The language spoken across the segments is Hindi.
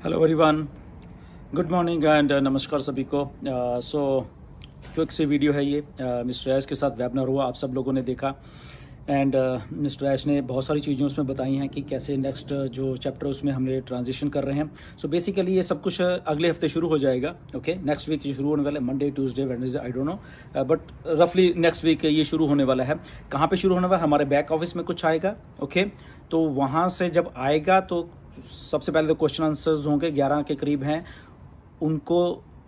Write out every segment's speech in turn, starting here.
Hello everyone, good morning and नमस्कार सभी को। सो क्विक सी वीडियो है ये। मिस्टर ऐश के साथ वेबिनार हुआ, आप सब लोगों ने देखा एंड मिस्टर ऐश ने बहुत सारी चीज़ें उसमें बताई हैं कि कैसे नेक्स्ट जो चैप्टर उसमें हमने ट्रांजिशन कर रहे हैं। सो बेसिकली ये सब कुछ अगले हफ्ते शुरू हो जाएगा। ओके, नेक्स्ट वीक शुरू होने वाला है, Monday Tuesday Wednesday, I don't know, but रफली नेक्स्ट वीक ये शुरू होने वाला है। कहाँ पे शुरू होने वाला है? हमारे बैक ऑफिस में कुछ आएगा। ओके, तो वहाँ से जब आएगा तो सबसे पहले तो क्वेश्चन आंसर्स होंगे, 11 के करीब हैं। उनको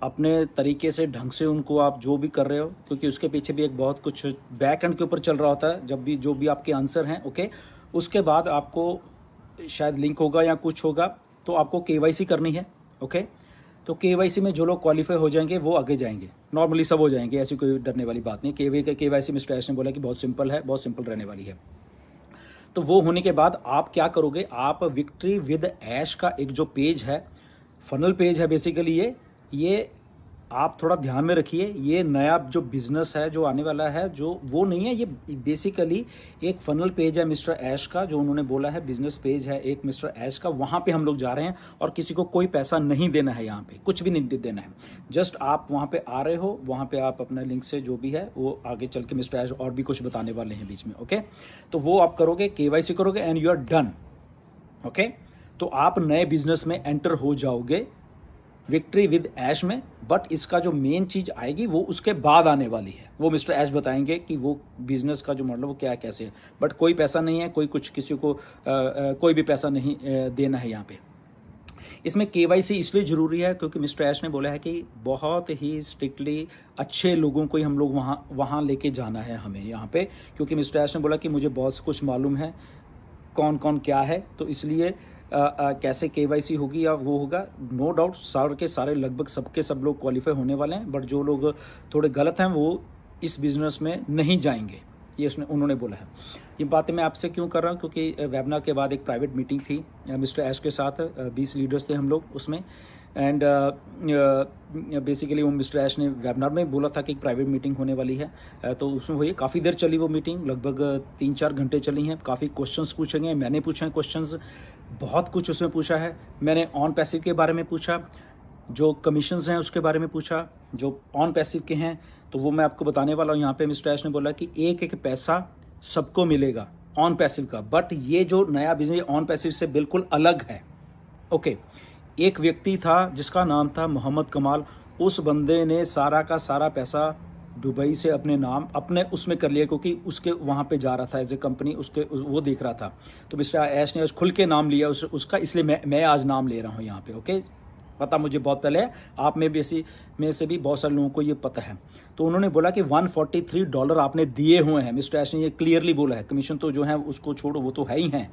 अपने तरीके से ढंग से उनको आप जो भी कर रहे हो, क्योंकि उसके पीछे भी एक बहुत कुछ बैक एंड के ऊपर चल रहा होता है। जब भी जो भी आपके आंसर हैं, ओके, उसके बाद आपको शायद लिंक होगा या कुछ होगा, तो आपको केवाईसी करनी है। ओके, तो केवाईसी में जो लोग क्वालिफाई हो जाएंगे वो आगे जाएंगे, नॉर्मली सब हो जाएंगे, ऐसी कोई डरने वाली बात नहीं। केवाईसी मिस्टर ऐश ने बोला कि बहुत सिंपल है, बहुत सिंपल रहने वाली है। तो वो होने के बाद आप क्या करोगे, आप विक्ट्री विद ऐश का एक जो पेज है, फनल पेज है बेसिकली, ये आप थोड़ा ध्यान में रखिए। ये नया जो बिजनेस है जो आने वाला है, जो वो नहीं है, ये बेसिकली एक फनल पेज है मिस्टर ऐश का, जो उन्होंने बोला है बिजनेस पेज है एक मिस्टर ऐश का। वहाँ पे हम लोग जा रहे हैं और किसी को कोई पैसा नहीं देना है, यहाँ पे कुछ भी नहीं देना है। जस्ट आप वहाँ पे आ रहे हो, वहाँ पे आप अपना लिंक से जो भी है वो आगे चल के मिस्टर ऐश और भी कुछ बताने वाले हैं बीच में। ओके, तो वो आप करोगे, केवाईसी करोगे and you are done. Okay, तो आप नए बिजनेस में एंटर हो जाओगे विक्ट्री विद ऐश में। बट इसका जो मेन चीज आएगी वो उसके बाद आने वाली है, वो मिस्टर ऐश बताएंगे कि वो बिजनेस का जो मॉडल वो क्या कैसे है। बट कोई पैसा नहीं है, कोई कुछ किसी को कोई भी पैसा नहीं देना है यहाँ पे। इसमें केवाईसी इसलिए जरूरी है क्योंकि मिस्टर ऐश ने बोला है कि बहुत ही स्ट्रिक्टली अच्छे लोगों को ही हम लोग वहाँ लेके जाना है हमें यहाँ पे, क्योंकि मिस्टर ऐश ने बोला कि मुझे बहुत कुछ मालूम है कौन कौन क्या है, तो इसलिए कैसे केवाईसी होगी या वो होगा। नो डाउट सारे के सारे लगभग सबके सब लोग क्वालिफाई होने वाले हैं, बट जो लोग थोड़े गलत हैं वो इस बिज़नेस में नहीं जाएंगे, ये उन्होंने बोला है। ये बातें मैं आपसे क्यों कर रहा हूँ, क्योंकि वेबिनार के बाद एक प्राइवेट मीटिंग थी मिस्टर ऐश के साथ, 20 लीडर्स थे हम लोग उसमें। एंड बेसिकली वो मिस्टर ऐश ने वेबिनार में बोला था कि एक प्राइवेट मीटिंग होने वाली है, तो उसमें वही काफ़ी देर चली वो मीटिंग, लगभग 3-4 घंटे चली हैं। काफ़ी क्वेश्चंस पूछे गए, मैंने पूछे हैं क्वेश्चंस, बहुत कुछ उसमें पूछा है। मैंने ऑन पैसिव के बारे में पूछा, जो कमीशंस हैं उसके बारे में पूछा, जो ऑन पैसिव के हैं तो वो मैं आपको बताने वाला हूँ। यहाँ पे मिस्टर ऐश ने बोला कि एक एक पैसा सबको मिलेगा ऑन पैसिव का, बट ये जो नया बिजनेस ऑन पैसिव से बिल्कुल अलग है। ओके, एक व्यक्ति था जिसका नाम था मोहम्मद कमाल, उस बंदे ने सारा का सारा पैसा दुबई से अपने नाम अपने उसमें कर लिया, क्योंकि उसके वहाँ पे जा रहा था एज ए कंपनी, उसके वो देख रहा था। तो मिस्टर ऐश ने खुल के नाम लिया उसका, इसलिए मैं आज नाम ले रहा हूँ यहाँ पे। ओके, पता मुझे बहुत पहले है, आप में भी में से भी बहुत सारे लोगों को ये पता है। तो उन्होंने बोला कि $143 आपने दिए हुए हैं, मिस्टर ऐश ने ये क्लियरली बोला है। कमीशन तो जो है उसको छोड़ो, वो तो है ही हैं,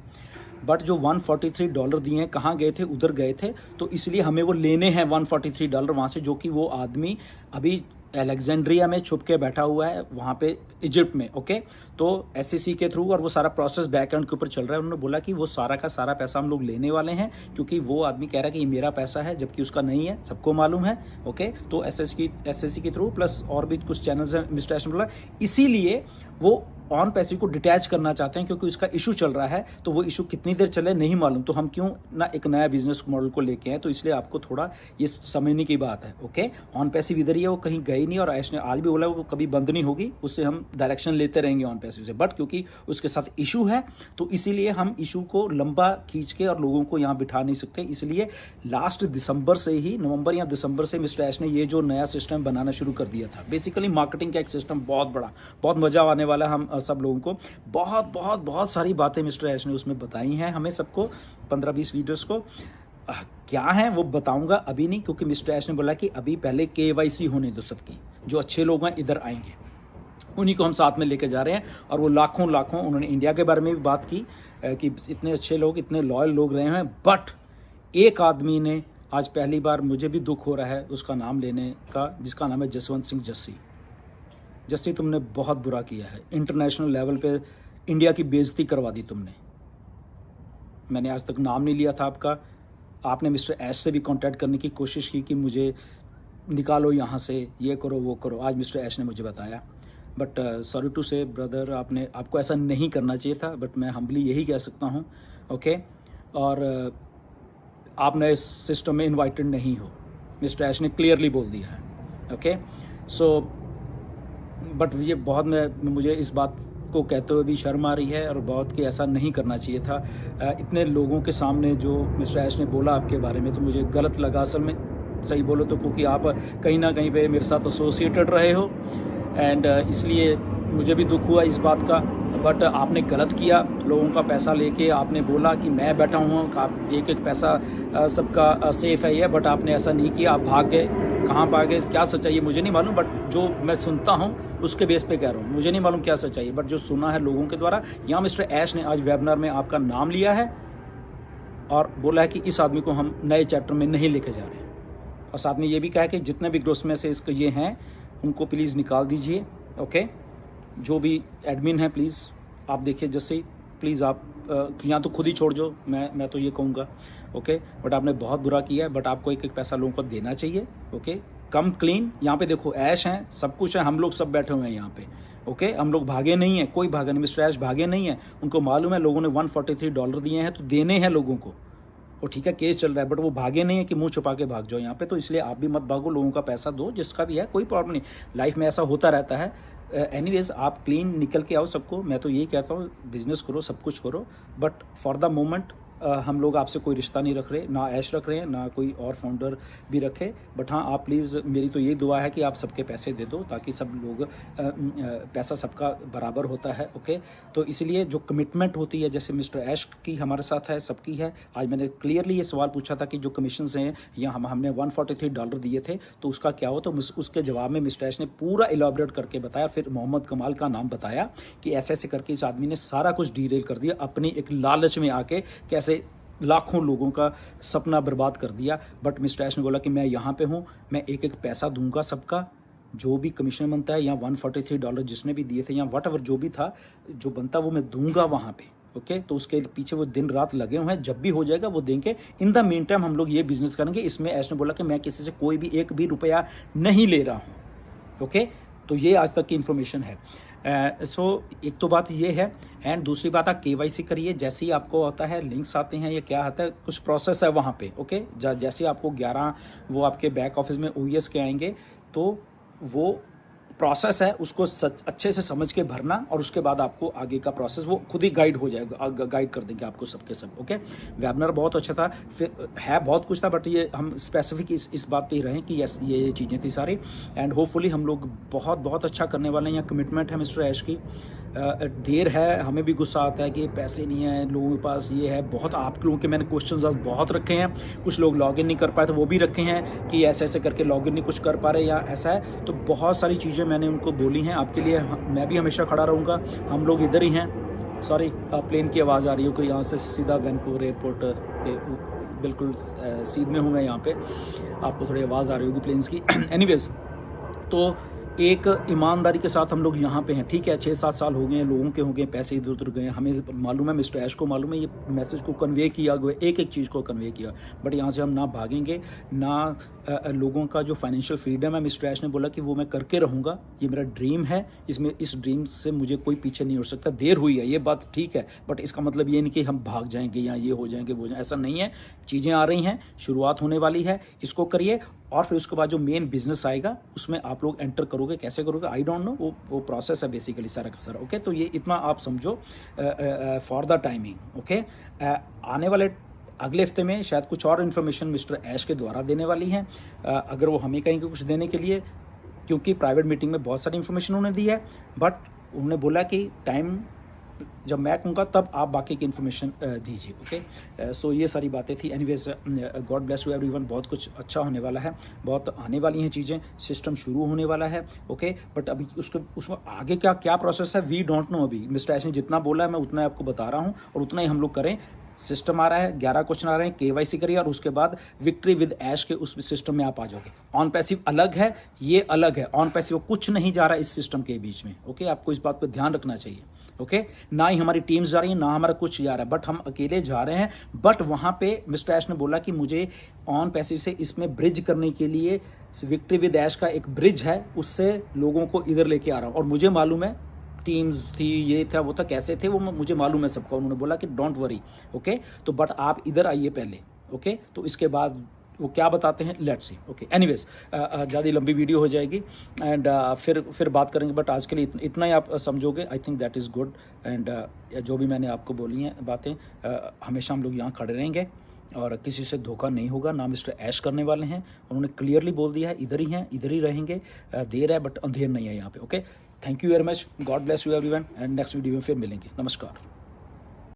बट जो $143 दिए हैं कहाँ गए थे, उधर गए थे, तो इसलिए हमें वो लेने हैं $143 वहाँ से, जो कि वो आदमी अभी अलेक्जेंड्रिया में छुप के बैठा हुआ है वहाँ पे इजिप्ट में। ओके, तो एससीसी के थ्रू, और वो सारा प्रोसेस बैक एंड के ऊपर चल रहा है। उन्होंने बोला कि वो सारा का सारा पैसा हम लोग लेने वाले हैं, क्योंकि वो आदमी कह रहा है कि ये मेरा पैसा है, जबकि उसका नहीं है, सबको मालूम है। ओके, तो एसएससी के थ्रू प्लस और भी कुछ चैनल्स हैं मिस्टर ऐश ने बोला, इसीलिए वो ऑन पैसिव को डिटैच करना चाहते हैं, क्योंकि उसका इशू चल रहा है। तो वो इशू कितनी देर चले नहीं मालूम, तो हम क्यों ना एक नया बिजनेस मॉडल को लेके आए। तो इसलिए आपको थोड़ा ये समझने की बात है। ओके, ऑन पैसिव इधर ही है, वो कहीं गई नहीं, और ऐश ने आज भी बोला वो कभी बंद नहीं होगी, उससे हम डायरेक्शन लेते रहेंगे ऑन पैसिव से। बट क्योंकि उसके साथ इशू है, तो इसीलिए हम इशू को लंबा खींच के और लोगों को यहाँ बिठा नहीं सकते। इसलिए लास्ट दिसंबर से ही, नवंबर या दिसंबर से मिस्टर ऐश ने ये जो नया सिस्टम बनाना शुरू कर दिया था, बेसिकली मार्केटिंग का एक सिस्टम, बहुत बड़ा, बहुत मजा आने वाला हम सब लोगों को। बहुत बहुत बहुत सारी बातें मिस्टर ऐश ने उसमें बताई हैं हमें सबको, 15-20 लीडर्स को। क्या है वो बताऊंगा अभी नहीं, क्योंकि मिस्टर ऐश ने बोला कि अभी पहले केवाईसी होने दो सबकी, जो अच्छे लोग हैं इधर आएंगे, उन्हीं को हम साथ में लेके जा रहे हैं। और वो लाखों लाखों, उन्होंने इंडिया के बारे में भी बात की कि इतने अच्छे लोग, इतने लॉयल लोग रहे हैं, बट एक आदमी ने आज पहली बार, मुझे भी दुख हो रहा है उसका नाम लेने का, जिसका नाम है जसवंत सिंह जस्सी। जस्सी, तुमने बहुत बुरा किया है, इंटरनेशनल लेवल पे इंडिया की बेइज्जती करवा दी तुमने। मैंने आज तक नाम नहीं लिया था आपका, आपने मिस्टर ऐश से भी कांटेक्ट करने की कोशिश की कि मुझे निकालो यहाँ से, ये करो वो करो। आज मिस्टर ऐश ने मुझे बताया, बट सॉरी टू से ब्रदर, आपको ऐसा नहीं करना चाहिए था, बट मैं हम्बली यही कह सकता हूँ। ओके, और आप नए सिस्टम में इनवाइटेड नहीं हो। मिस्टर ऐश ने क्लियरली बोल दिया है। ओके, सो बट ये बहुत मुझे इस बात को कहते हुए भी शर्म आ रही है और बहुत कि ऐसा नहीं करना चाहिए था। इतने लोगों के सामने जो मिस्टर ऐश ने बोला आपके बारे में, तो मुझे गलत लगा असल में, सही बोलो तो, क्योंकि आप कहीं ना कहीं पे मेरे साथ एसोसिएटेड रहे हो एंड इसलिए मुझे भी दुख हुआ इस बात का। बट आपने गलत किया, लोगों का पैसा लेके आपने बोला कि मैं बैठा हूँ, आप एक एक पैसा सबका सेफ है ये, बट आपने ऐसा नहीं किया, आप भाग गए। कहाँ भाग गए, क्या सच्चाई है मुझे नहीं मालूम, बट जो मैं सुनता हूँ उसके बेस पे कह रहा हूँ, मुझे नहीं मालूम क्या सच्चाई है, बट जो सुना है लोगों के द्वारा। यहाँ मिस्टर ऐश ने आज वेबिनार में आपका नाम लिया है और बोला है कि इस आदमी को हम नए चैप्टर में नहीं लेके जा रहे हैं, और साथ में ये भी कहा है कि जितने भी ग्रोस में से इसके ये हैं उनको प्लीज़ निकाल दीजिए। ओके, जो भी एडमिन है प्लीज़ आप देखिए, जैसे प्लीज़ आप या तो खुद ही छोड़ दो, मैं तो ये कहूँगा। ओके, बट आपने बहुत बुरा किया है, बट आपको एक एक पैसा लोगों को देना चाहिए। ओके, कम क्लीन। यहाँ पे देखो ऐश हैं, सब कुछ है, हम लोग सब बैठे हुए हैं यहाँ पे। ओके, हम लोग भागे नहीं हैं, कोई भागा नहीं, मिस्टर ऐश भागे नहीं है। उनको मालूम है लोगों ने $143 दिए हैं तो देने हैं लोगों को, और ठीक है केस चल रहा है, बट वो भागे नहीं है कि मुंह छुपा के भाग जाओ यहाँ पे। तो इसलिए आप भी मत भागो, लोगों का पैसा दो, जिसका भी है, कोई प्रॉब्लम नहीं, लाइफ में ऐसा होता रहता है। एनीवेज आप क्लीन निकल के आओ सबको, मैं तो यही कहता हूँ, बिजनेस करो, सब कुछ करो, बट फॉर द मोमेंट हम लोग आपसे कोई रिश्ता नहीं रख रहे, ना ऐश रख रहे हैं, ना कोई और फाउंडर भी रखे। बट हाँ, आप प्लीज़, मेरी तो यही दुआ है कि आप सबके पैसे दे दो, ताकि सब लोग पैसा सबका बराबर होता है। ओके, तो इसलिए जो कमिटमेंट होती है, जैसे मिस्टर ऐश की हमारे साथ है, सबकी है। आज मैंने क्लियरली ये सवाल पूछा था कि जो कमीशन हैं, या हमने $143 दिए थे, तो उसका क्या हो, तो उसके जवाब में मिस्टर ऐश ने पूरा इलाबरेट करके बताया। फिर मोहम्मद कमाल का नाम बताया कि ऐसे ऐसे करके इस आदमी ने सारा कुछ डिटेल कर दिया, अपनी एक लालच में आके कैसे लाखों लोगों का सपना बर्बाद कर दिया। बट मिस्टर ऐश ने बोला कि मैं यहाँ पे हूँ, मैं एक एक पैसा दूंगा सबका, जो भी कमीशन बनता है, या $143 जिसने भी दिए थे, या वट एवर जो भी था, जो बनता वो मैं दूंगा वहाँ पे। ओके, तो उसके पीछे वो दिन रात लगे हुए हैं, जब भी हो जाएगा वो देंगे। इन द मीन टाइम हम लोग ये बिजनेस करेंगे। इसमें ऐश ने बोला कि मैं किसी से कोई भी एक भी रुपया नहीं ले रहा हूँ। ओके, तो ये आज तक की इन्फॉर्मेशन है। सो एक तो बात ये है, एंड दूसरी बात, आप KYC करिए। जैसे ही आपको आता है लिंक्स आते हैं, ये क्या आता है, कुछ प्रोसेस है वहाँ पे। ओके, जैसे ही आपको 11 वो आपके बैक ऑफिस में OES के आएंगे, तो वो प्रोसेस है, उसको अच्छे से समझ के भरना, और उसके बाद आपको आगे का प्रोसेस वो खुद ही गाइड हो जाएगा, गाइड कर देंगे आपको सबके सब। ओके, वेबिनार बहुत अच्छा था, फिर है बहुत कुछ था, बट ये हम स्पेसिफिक इस बात पे ही रहें कि यस ये चीज़ें थी सारी। एंड होपफुली हम लोग बहुत बहुत अच्छा करने वाले हैं। यहाँ कमिटमेंट है मिस्टर ऐश की। देर है, हमें भी गुस्सा आता है कि पैसे नहीं है लोगों के पास, ये है बहुत। आप लोगों के मैंने क्वेश्चंस आज बहुत रखे हैं, कुछ लोग लॉगिन नहीं कर पाए तो वो भी रखे हैं कि ऐसे ऐसे करके लॉगिन नहीं कुछ कर पा रहे या ऐसा है। तो बहुत सारी चीज़ें मैंने उनको बोली हैं आपके लिए, मैं भी हमेशा खड़ा रहूँगा। हम लोग इधर ही हैं। सॉरी, प्लेन की आवाज़ आ रही है कोई, यहाँ से सीधा वैंकूवर एयरपोर्ट पे बिल्कुल सीध में हूँ मैं यहाँ पे, आपको थोड़ी आवाज़ आ रही होगी प्लेन्स की। एनीवेज, तो एक ईमानदारी के साथ हम लोग यहाँ पे हैं, ठीक है। 6-7 साल हो गए हैं, लोगों के हो गए, पैसे इधर उधर गए, हमें मालूम है, मिस्टर ऐश को मालूम है, ये मैसेज को कन्वे किया गया, एक एक चीज़ को कन्वे किया। बट यहाँ से हम ना भागेंगे, ना लोगों का जो फाइनेंशियल फ्रीडम है, मिस्टर ऐश ने बोला कि वो मैं करके रहूँगा, ये मेरा ड्रीम है, इसमें इस ड्रीम से मुझे कोई पीछे नहीं हो सकता। देर हुई है ये बात ठीक है, बट इसका मतलब ये नहीं कि हम भाग जाएंगे या ये हो जाएंगे वो ऐसा नहीं है। चीज़ें आ रही हैं, शुरुआत होने वाली है, इसको करिए, और फिर उसके बाद जो मेन बिजनेस आएगा उसमें आप लोग एंटर करोगे। कैसे करोगे आई डोंट नो, वो प्रोसेस है बेसिकली सारा का सारा। ओके, तो ये इतना आप समझो फॉर द टाइमिंग। ओके, आने वाले अगले हफ्ते में शायद कुछ और इन्फॉर्मेशन मिस्टर ऐश के द्वारा देने वाली हैं, अगर वो हमें कहेंगे कुछ देने के लिए, क्योंकि प्राइवेट मीटिंग में बहुत सारी इन्फॉर्मेशन उन्होंने दी है। बट उन्होंने बोला कि टाइम जब मैं कहूँगा तब आप बाकी की इन्फॉर्मेशन दीजिए। ओके, सो ये सारी बातें थी। Anyways, God bless you everyone. बहुत कुछ अच्छा होने वाला है, बहुत आने वाली हैं चीज़ें, सिस्टम शुरू होने वाला है। ओके, बट अभी उसमें आगे क्या क्या प्रोसेस है वी डोंट नो। अभी मिस्टर ऐश ने जितना बोला है मैं उतना आपको बता रहा हूँ, और उतना ही हम लोग करें। सिस्टम आ रहा है, 11 क्वेश्चन आ रहे हैं, KYC करिए, और उसके बाद विक्ट्री विद ऐश के उस सिस्टम में आप आ जाओगे। ऑन पैसिव अलग है, ये अलग है। ऑन पैसिव कुछ नहीं जा रहा है इस सिस्टम के बीच में। ओके, आपको इस बात पर ध्यान रखना चाहिए। ओके, ना ही हमारी टीम्स जा रही है, ना हमारा कुछ जा रहा है, बट हम अकेले जा रहे हैं। बट वहां पे मिस्टर ऐश ने बोला कि मुझे ऑन पैसिव से इसमें ब्रिज करने के लिए विक्ट्री विद ऐश का एक ब्रिज है, उससे लोगों को इधर लेके आ रहा हूँ। और मुझे मालूम है टीम्स थी, ये था वो था, कैसे थे वो मुझे मालूम है सबका। उन्होंने बोला कि डोंट वरी। ओके, तो बट आप इधर आइए पहले। ओके तो इसके बाद वो क्या बताते हैं, लेट्स सी। ओके एनीवेज, ज़्यादा लंबी वीडियो हो जाएगी एंड फिर बात करेंगे, बट आज के लिए इतना ही आप समझोगे, I think that is good. And जो भी मैंने आपको बोली हैं बातें, हमेशा हम लोग यहाँ खड़े रहेंगे और किसी से धोखा नहीं होगा, ना मिस्टर ऐश करने वाले हैं। उन्होंने क्लियरली बोल दिया है, इधर ही हैं, इधर ही रहेंगे। देर है बट अंधेर नहीं है यहाँ पे। Okay, thank you very much, God bless you everyone, and next video में फिर मिलेंगे। नमस्कार।